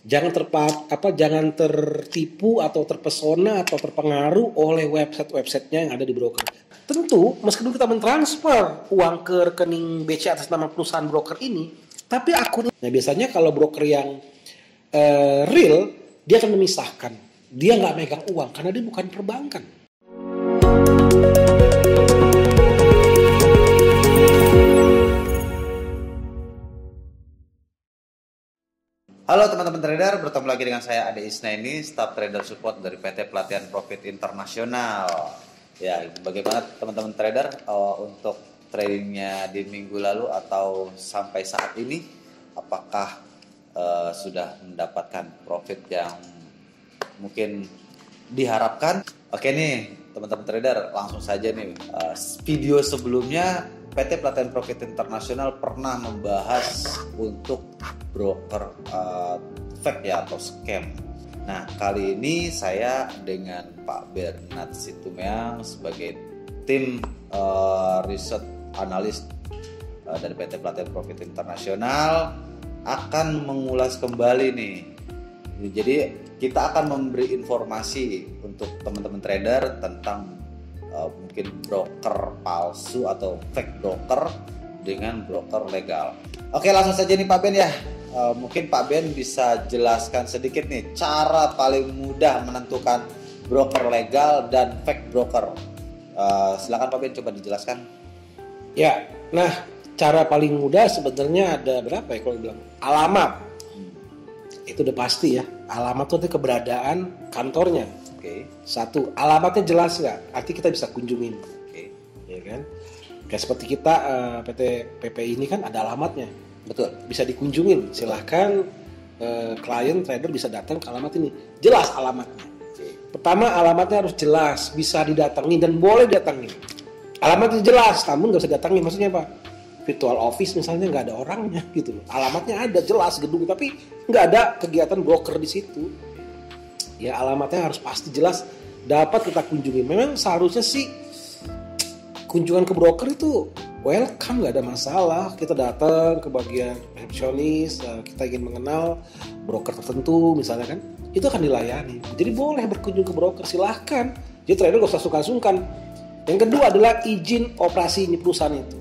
jangan tertipu atau terpesona atau terpengaruh oleh website-websitenya yang ada di broker. Tentu meskipun kita mentransfer uang ke rekening BC atas nama perusahaan broker ini, tapi akun, nah biasanya kalau broker yang real, dia akan memisahkan, dia nggak megang uang karena dia bukan perbankan. Halo teman-teman trader, bertemu lagi dengan saya Ade Isnaini, Staff Trader Support dari PT Pelatihan Profit Internasional. Ya, bagaimana teman-teman trader untuk tradingnya di minggu lalu atau sampai saat ini? Apakah sudah mendapatkan profit yang mungkin diharapkan? Oke nih teman-teman trader, langsung saja nih. Video sebelumnya PT Pelatihan Profit Internasional pernah membahas untuk broker fake ya atau scam. Nah kali ini saya dengan Pak Bernard Situmorang sebagai tim riset analis dari PT Pelatihan Profit Internasional akan mengulas kembali nih. Jadi kita akan memberi informasi untuk teman-teman trader tentang mungkin broker palsu atau fake broker dengan broker legal. Oke, langsung saja nih Pak Ben ya. Mungkin Pak Ben bisa jelaskan sedikit nih cara paling mudah menentukan broker legal dan fake broker. Silakan Pak Ben coba dijelaskan. Ya, nah cara paling mudah sebenarnya ada berapa ya kalau bilang? Alamat. Itu udah pasti ya. Alamat itu keberadaan kantornya. Oke. Satu, alamatnya jelas nggak? Artinya kita bisa kunjungin. Oke. Ya kan? Kayak seperti kita PT PP ini kan ada alamatnya. Betul. Bisa dikunjungin. Silahkan klien trader bisa datang ke alamat ini. Jelas alamatnya. Pertama, alamatnya harus jelas, bisa didatangi dan boleh didatangi. Alamatnya jelas, namun nggak usah datangi. Maksudnya apa? Virtual office misalnya nggak ada orangnya gitu. Alamatnya ada jelas gedung, tapi nggak ada kegiatan broker di situ. Ya alamatnya harus pasti jelas, dapat kita kunjungi. Memang seharusnya sih kunjungan ke broker itu welcome, nggak ada masalah. Kita datang ke bagian resepsionis, kita ingin mengenal broker tertentu misalnya kan, itu akan dilayani. Jadi boleh berkunjung ke broker, silahkan. Jadi trader gak usah sungkan-sungkan. Yang kedua adalah izin operasi ini perusahaan itu.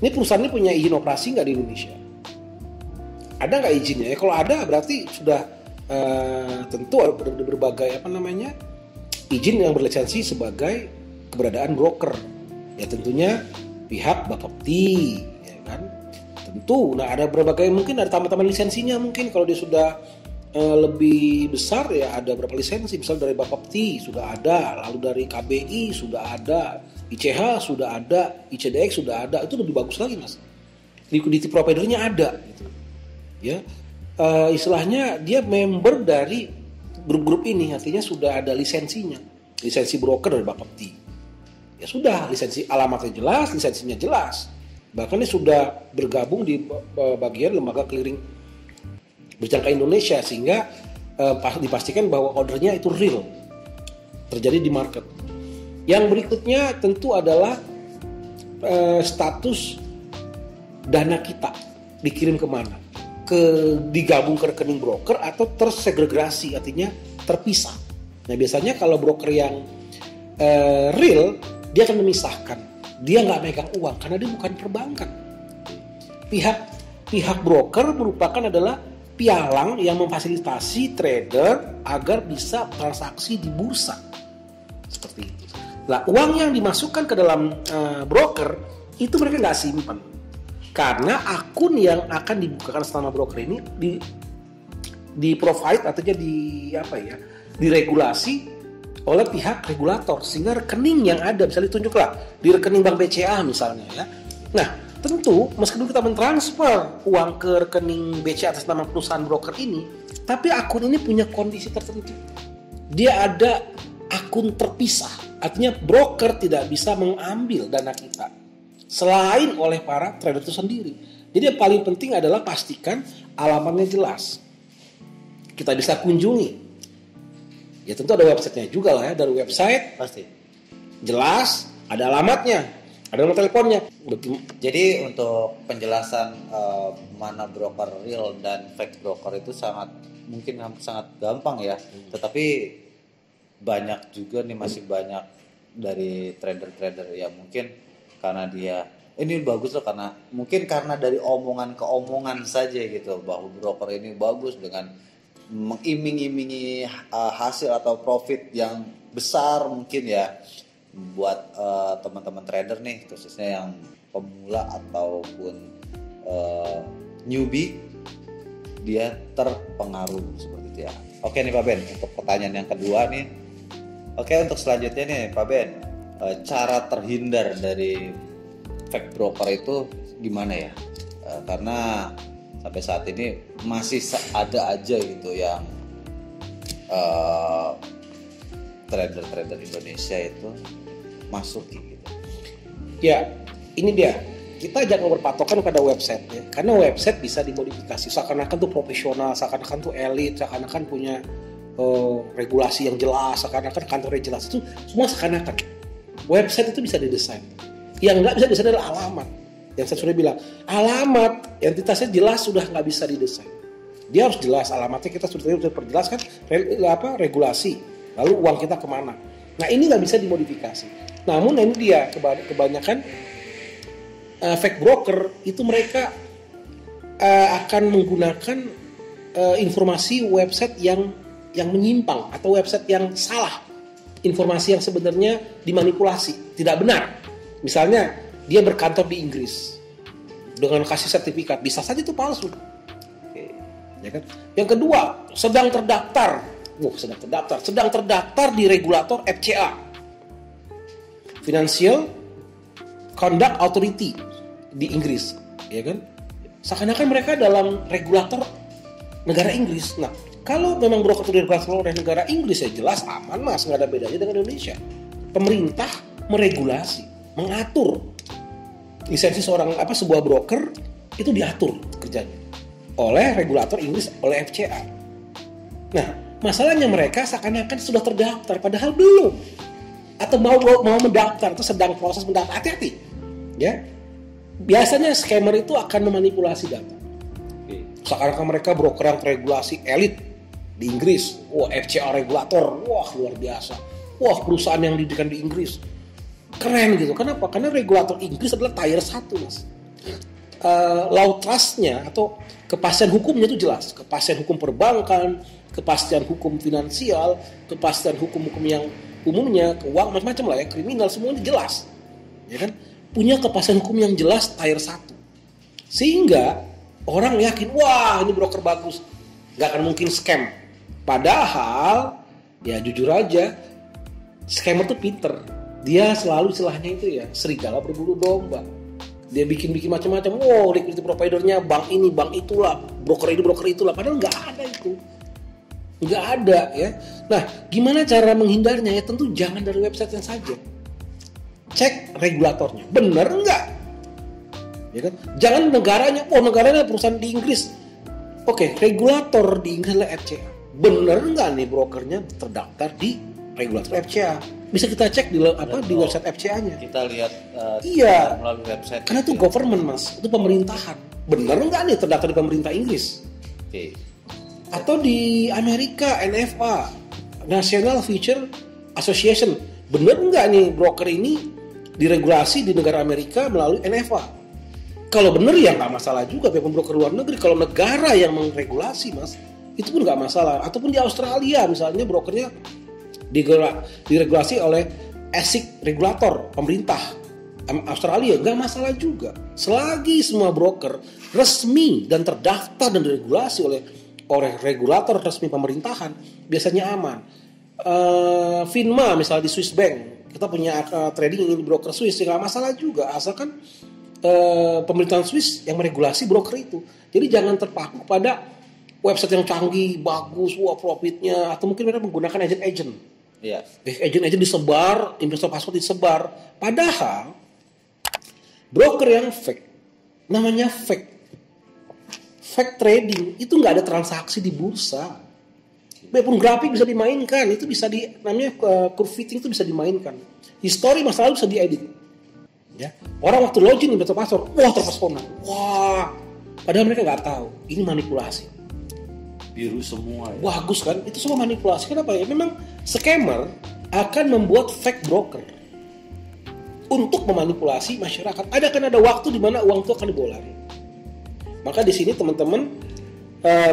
Ini perusahaan ini punya izin operasi nggak di Indonesia? Ada nggak izinnya? Ya kalau ada berarti sudah tentu berbagai izin yang berlisensi sebagai keberadaan broker. Ya tentunya pihak Bapepti, ya kan? Tentu. Nah ada berbagai, mungkin ada tambahan lisensinya, mungkin kalau dia sudah lebih besar ya ada berapa lisensi. Misal dari Bapepti sudah ada, lalu dari KBI sudah ada, ICH sudah ada, ICDX sudah ada. Itu lebih bagus lagi mas. Liquidity providernya ada gitu. Ya, istilahnya dia member dari grup-grup ini, artinya sudah ada lisensinya, lisensi broker dari Bapepti. Ya sudah, lisensi alamatnya jelas, lisensinya jelas. Bahkan dia sudah bergabung di bagian lembaga clearing berjangka Indonesia, sehingga dipastikan bahwa ordernya itu real, terjadi di market. Yang berikutnya tentu adalah status dana kita dikirim kemana, digabung ke rekening broker atau tersegregasi, artinya terpisah. Nah biasanya kalau broker yang real, dia akan memisahkan, dia nggak megang uang karena dia bukan perbankan. Pihak broker merupakan adalah pialang yang memfasilitasi trader agar bisa transaksi di bursa seperti itu. Nah uang yang dimasukkan ke dalam broker itu mereka nggak simpan. Karena akun yang akan dibukakan selama broker ini di provide, artinya diregulasi oleh pihak regulator, sehingga rekening yang ada bisa ditunjuklah di rekening Bank BCA misalnya ya. Nah tentu meskipun kita mentransfer uang ke rekening BCA atas nama perusahaan broker ini, tapi akun ini punya kondisi tertentu. Dia ada akun terpisah, artinya broker tidak bisa mengambil dana kita selain oleh para trader itu sendiri. Jadi yang paling penting adalah pastikan alamatnya jelas, kita bisa kunjungi. Ya tentu ada websitenya juga lah ya, dari website Pasti jelas ada alamatnya. Ada nomor teleponnya. Jadi untuk penjelasan mana broker real dan fake broker itu sangat gampang ya. Tetapi banyak juga nih, masih banyak dari trader-trader ya, mungkin karena dia ini bagus loh, karena dari omongan ke omongan saja gitu, bahwa broker ini bagus dengan mengiming-imingi hasil atau profit yang besar mungkin ya, buat teman-teman trader nih, khususnya yang pemula ataupun newbie, dia terpengaruh seperti itu ya. Oke nih Pak Ben, untuk pertanyaan yang kedua nih. Oke, untuk selanjutnya nih Pak Ben, cara terhindar dari fake broker itu gimana ya? Karena sampai saat ini masih ada aja gitu yang trader-trader Indonesia itu masuk gitu. Ya, ini dia. Kita jangan berpatokan pada websitenya, karena website bisa dimodifikasi. Seakan-akan tuh profesional, seakan-akan tuh elit, seakan-akan punya regulasi yang jelas, seakan-akan kantornya jelas. Itu semua seakan-akan. Website itu bisa didesain. Yang nggak bisa didesain adalah alamat. Yang saya sudah bilang, alamat entitasnya jelas sudah nggak bisa didesain. Dia harus jelas alamatnya, kita sudah perjelaskan regulasi, lalu uang kita kemana. Nah ini nggak bisa dimodifikasi. Namun ini dia kebanyakan fake broker itu mereka akan menggunakan informasi website yang menyimpang atau website yang salah, informasi yang sebenarnya dimanipulasi, tidak benar. Misalnya dia berkantor di Inggris dengan kasih sertifikat, bisa saja itu palsu. Ya kan? Yang kedua, sedang terdaftar di regulator FCA, Financial Conduct Authority di Inggris, ya kan? Seakan-akan mereka dalam regulator negara Inggris. Nah, kalau memang broker itu regulator oleh negara Inggris ya jelas aman mas, nggak ada bedanya dengan Indonesia. Pemerintah meregulasi, mengatur lisensi sebuah broker itu diatur kerjanya oleh regulator Inggris, oleh FCA. Nah, masalahnya mereka seakan-akan sudah terdaftar padahal belum, atau mau mendaftar atau sedang proses mendaftar. Hati-hati ya, biasanya scammer itu akan memanipulasi data. Seakan-akan mereka broker yang regulasi elit di Inggris, wah FCA regulator, wah luar biasa, wah perusahaan yang didirikan di Inggris keren gitu. Kenapa? Karena regulator Inggris adalah tier 1 mas. Law trustnya atau kepastian hukumnya itu jelas, kepastian hukum perbankan, kepastian hukum finansial, kepastian hukum yang umumnya, keuangan macam-macam lah ya, kriminal, semuanya jelas, ya kan? Punya kepastian hukum yang jelas tier 1, sehingga orang yakin, wah ini broker bagus, nggak akan mungkin scam. Padahal ya jujur aja, scammer tuh pinter, dia selalu istilahnya itu ya serigala berbulu domba. Dia bikin macam-macam. Wow, liquidity providernya bank ini, bank itulah, broker ini, broker itulah. Padahal nggak ada itu, nggak ada ya. Nah, gimana cara menghindarnya? Ya tentu jangan dari website yang saja. Cek regulatornya, bener nggak? Ya kan? Jangan negaranya. Oh, negaranya perusahaan di Inggris. Oke, regulator di Inggris adalah FCA. Bener nggak nih brokernya terdaftar di regulator FCA? Bisa kita cek di website FCA-nya. Kita lihat melalui website. Karena itu government mas, itu pemerintahan. Bener nggak nih terdaftar di pemerintah Inggris? Atau di Amerika NFA, National Future Association. Bener nggak nih broker ini diregulasi di negara Amerika melalui NFA? Kalau bener ya nggak masalah juga. Walaupun broker luar negeri, kalau negara yang mengregulasi mas, itu pun nggak masalah. Ataupun di Australia misalnya brokernya diregulasi oleh ASIC regulator pemerintah Australia, nggak masalah juga selagi semua broker resmi dan terdaftar dan diregulasi oleh regulator resmi pemerintahan, biasanya aman. FINMA misalnya di Swiss Bank, kita punya trading ini broker Swiss, nggak masalah juga asalkan pemerintahan Swiss yang meregulasi broker itu. Jadi jangan terpaku pada website yang canggih, bagus, wah profitnya, atau mungkin mereka menggunakan agent-agent. Iya. Agent-agent disebar, investor password disebar. Padahal broker yang fake, namanya fake trading, itu nggak ada transaksi di bursa. Walaupun grafik bisa dimainkan, itu bisa namanya curve fitting itu bisa dimainkan. History masa lalu bisa diedit. Ya, orang waktu login nih betul password, wah terpesona, wah, padahal mereka nggak tahu ini manipulasi. Biru semua ya. Bagus kan? Itu semua manipulasi. Kenapa ya? Memang scammer akan membuat fake broker untuk memanipulasi masyarakat. Kan ada waktu di mana uang itu akan dibawa lari. Maka di sini teman-teman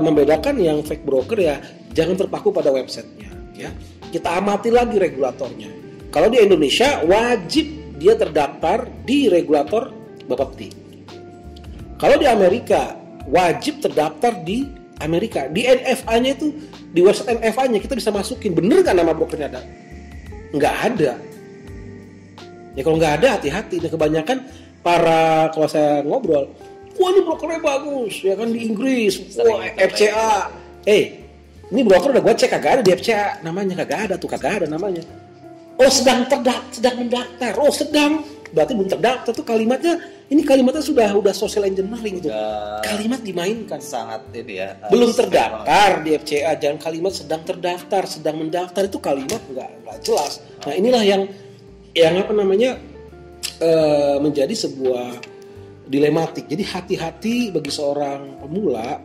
membedakan yang fake broker ya, jangan terpaku pada websitenya. Ya, kita amati lagi regulatornya. Kalau di Indonesia wajib dia terdaftar di regulator Bapepti. Kalau di Amerika wajib terdaftar di Amerika. Di NFA-nya itu, di website NFA-nya kita bisa masukin bener nggak nama brokernya ada? Nggak ada. Ya kalau nggak ada hati-hati. Dan kebanyakan kalau saya ngobrol, wah ini brokernya bagus, ya kan di Inggris, wah FCA. Ini broker udah gue cek kagak ada di FCA namanya, kagak ada namanya. Oh sedang mendaftar. Oh sedang, berarti belum terdaftar tuh kalimatnya. Ini kalimatnya sudah social engineering itu. Kalimat dimainkan. Sangat ini ya. Belum terdaftar di FCA, jangan kalimat sedang terdaftar, sedang mendaftar, itu kalimat nggak jelas. Nah inilah yang apa namanya menjadi sebuah dilematik. Jadi hati-hati bagi seorang pemula,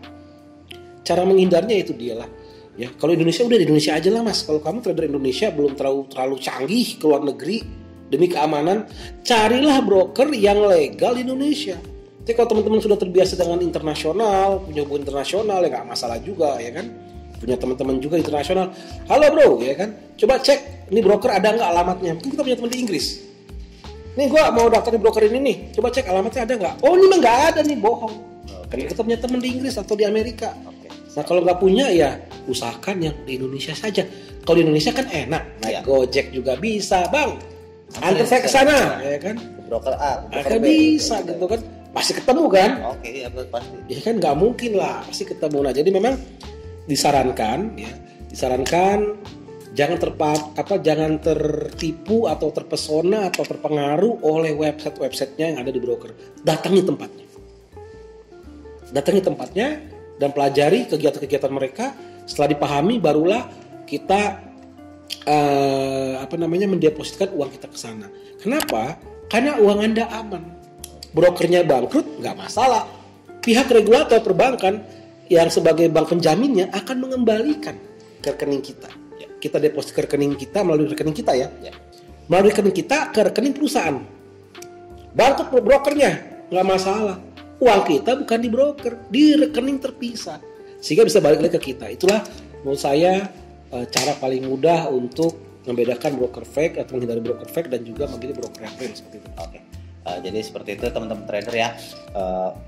cara menghindarnya itu dialah. Ya, kalau Indonesia udah di Indonesia aja lah mas. Kalau kamu trader Indonesia belum terlalu canggih ke luar negeri demi keamanan, carilah broker yang legal di Indonesia. Jadi kalau teman-teman sudah terbiasa dengan internasional, punya hubungan internasional ya nggak masalah juga ya kan. Punya teman-teman juga internasional, halo bro ya kan. Coba cek ini broker ada nggak alamatnya. Mungkin kita punya teman di Inggris. Nih gue mau daftar di broker ini nih. Coba cek alamatnya ada nggak. Oh ini mah nggak ada nih, bohong. Karena kita punya teman di Inggris atau di Amerika. Nah kalau nggak punya ya usahakan yang di Indonesia saja. Kalau di Indonesia kan enak, naik Gojek juga bisa, bang. Antar saya ke sana, ya kan? Broker A, broker B, bisa gitu kan? Pasti ketemu kan? Oke, ya pasti. Ya kan nggak mungkin lah, pasti ketemu. Nah jadi memang disarankan jangan tertipu atau terpesona atau terpengaruh oleh websitenya yang ada di broker. Datangi tempatnya dan pelajari kegiatan-kegiatan mereka. Setelah dipahami barulah kita mendepositkan uang kita ke sana. Kenapa? Karena uang Anda aman. Brokernya bangkrut nggak masalah. Pihak regulator perbankan yang sebagai bank penjaminnya akan mengembalikan ke rekening kita. Kita deposit ke rekening kita melalui rekening kita ya. Melalui rekening kita ke rekening perusahaan. Bangkrut brokernya nggak masalah. Uang kita bukan di broker, di rekening terpisah, sehingga bisa balik lagi ke kita. Itulah menurut saya cara paling mudah untuk membedakan broker fake atau menghindari broker fake dan juga memilih broker yang real seperti itu. Oke. Jadi seperti itu teman-teman trader ya.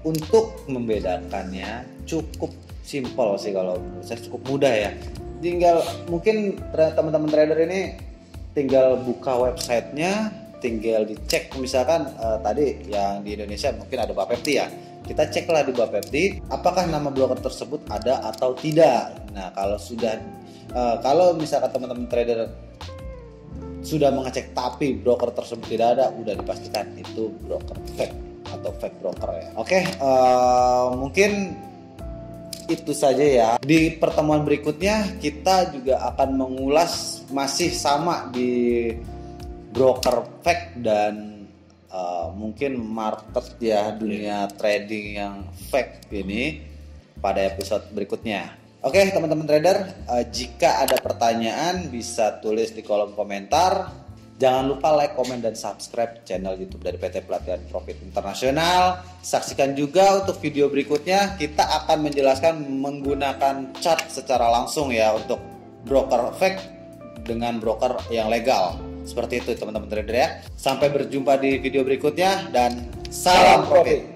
Untuk membedakannya cukup simpel sih, kalau menurut saya cukup mudah ya. Tinggal mungkin teman-teman trader ini tinggal buka websitenya, tinggal dicek misalkan tadi yang di Indonesia mungkin ada Bapepti ya. Kita ceklah di Bapepti apakah nama broker tersebut ada atau tidak. Nah, kalau misalkan teman-teman trader sudah mengecek tapi broker tersebut tidak ada, udah dipastikan itu broker fake atau fake broker ya. Oke, mungkin itu saja ya. Di pertemuan berikutnya kita juga akan mengulas masih sama di broker fake dan mungkin market ya, dunia trading yang fake ini pada episode berikutnya. Oke teman-teman trader, jika ada pertanyaan bisa tulis di kolom komentar. Jangan lupa like, komen, dan subscribe channel YouTube dari PT Pelatihan Profit Internasional. Saksikan juga untuk video berikutnya, kita akan menjelaskan menggunakan chart secara langsung ya untuk broker fake dengan broker yang legal. Seperti itu teman-teman trader ya. Sampai berjumpa di video berikutnya dan salam profit.